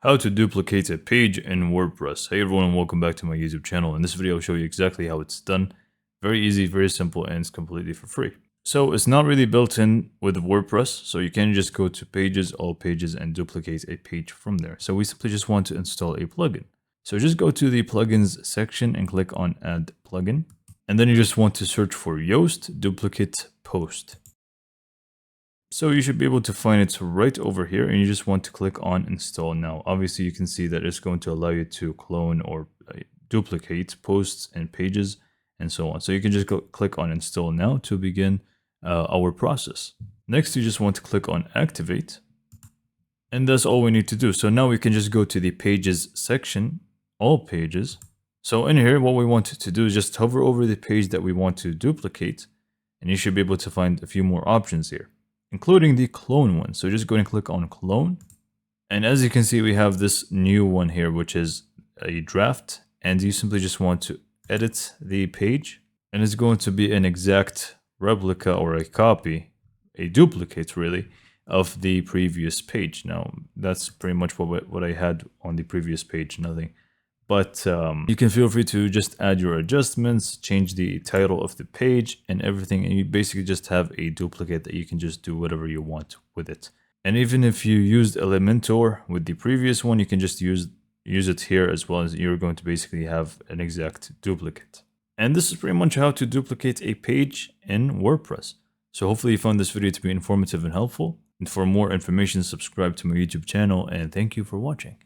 How to duplicate a page in WordPress. Hey everyone, welcome back to my YouTube channel. In this video, I'll show you exactly how it's done. Very easy, very simple, and it's completely for free. So it's not really built in with WordPress, so you can just go to pages, all pages, and duplicate a page from there. So we simply just want to install a plugin. So just go to the plugins section and click on add plugin. And then you just want to search for Yoast duplicate post. So you should be able to find it right over here, and you just want to click on install now. Obviously you can see that it's going to allow you to clone or duplicate posts and pages and so on. So you can just click on install now to begin our process. Next, you just want to click on activate, and that's all we need to do. So now we can just go to the pages section, all pages. So in here, what we want to do is just hover over the page that we want to duplicate, and you should be able to find a few more options here, including the clone one. So just go and click on clone. And as you can see, we have this new one here, which is a draft. And you simply just want to edit the page. And it's going to be an exact replica or a copy, a duplicate really, of the previous page. Now, that's pretty much what I had on the previous page, nothing. But you can feel free to just add your adjustments, change the title of the page and everything. And you basically just have a duplicate that you can just do whatever you want with it. And even if you used Elementor with the previous one, you can just use it here as well, as you're going to basically have an exact duplicate. And this is pretty much how to duplicate a page in WordPress. So hopefully you found this video to be informative and helpful. And for more information, subscribe to my YouTube channel, and thank you for watching.